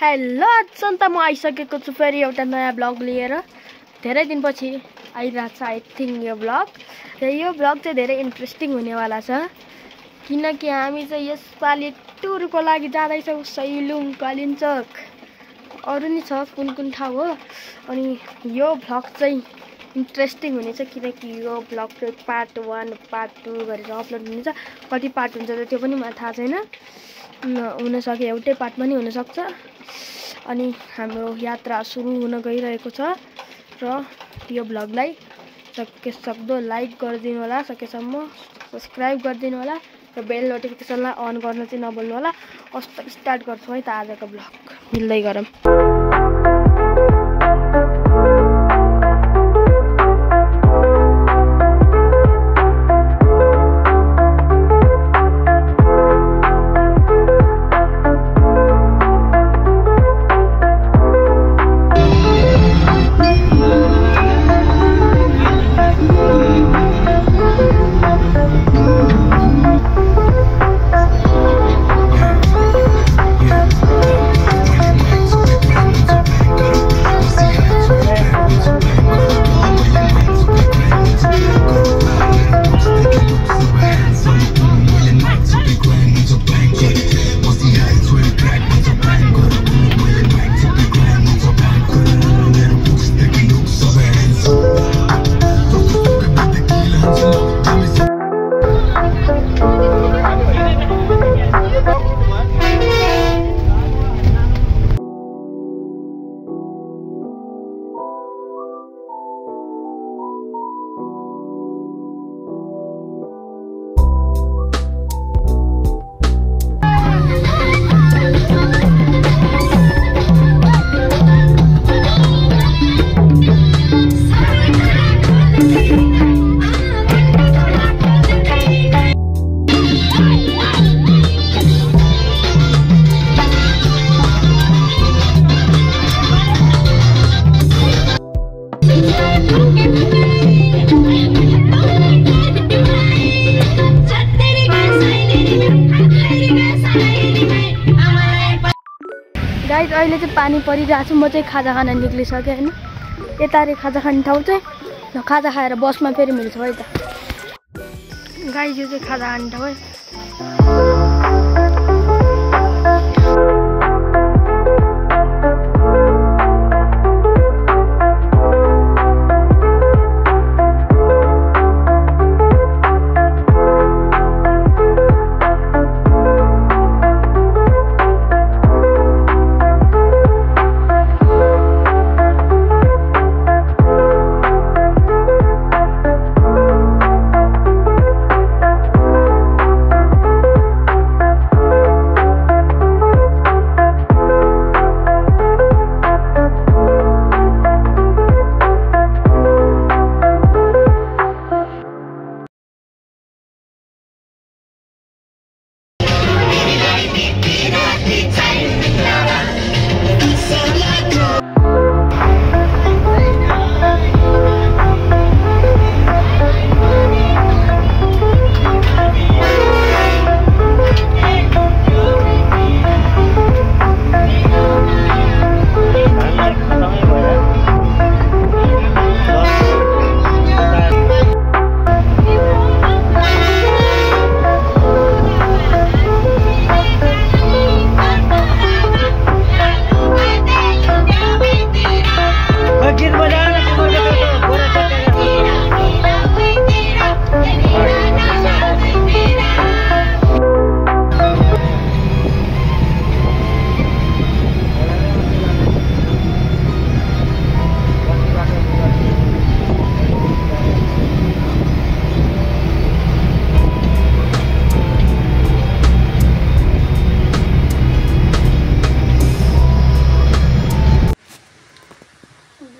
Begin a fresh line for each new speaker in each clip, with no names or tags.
Hello सन्ता म आइसकेको छु फेरि एउटा नयाँ ब्लग लिएर। धेरै दिनपछि आइरहेको छ आई थिंक यो ब्लग। र यो ब्लग चाहिँ धेरै इन्ट्रेस्टिङ हुनेवाला छ किनकि हामी चाहिँ यसपालि टुरको लागि जाँदैछौँ सैलुङ कालिम्पोङ। अरु नि छ कुन कुन ठाउँ हो। अनि यो ब्लग चाहिँ इन्ट्रेस्टिङ हुनेछ किनकि यो ब्लग चाहिँ पार्ट 1 पार्ट 2 गरेर अपलोड हुनेछ। कति पार्ट हुन्छ त्यो पनि मलाई थाहा छैन, हुन सक्छ एउटै पार्ट पनि हुन सक्छ। अनि हाम्रो यात्रा सुरु हुन गइरहेको छ र यो ब्लगलाई सकेसक्दो लाइक गरिदिनु होला, सकेसम्म सब्स्क्राइब गरिदिनु होला र बेल नोटिफिकेसनलाई अन गर्न चाहिँ नभुल्नु होला। कस्तो स्टार्ट गर्छौँ है त आजको ब्लग, मिल्दै गरौँ। गाइस अहिले चाहिँ पानी परिरहेको छ। म चाहिँ खाजा खान निक्लिसकेँ हैन। यता खाजा खाने ठाउँ चाहिँ खाजा खाएर बसमा फेरि मिल्छ है त। गाइस यो चाहिँ खाजा खाने ठाउँ है।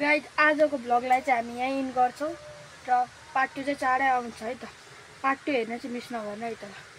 गाइस आजको ब्लगलाई चाहिँ हामी यहीँ इन गर्छौँ र पार्ट 2 चाहिँ चाँडै आउँछ है त। पार्ट 2 हेर्न चाहिँ मिस नगर्नु है त।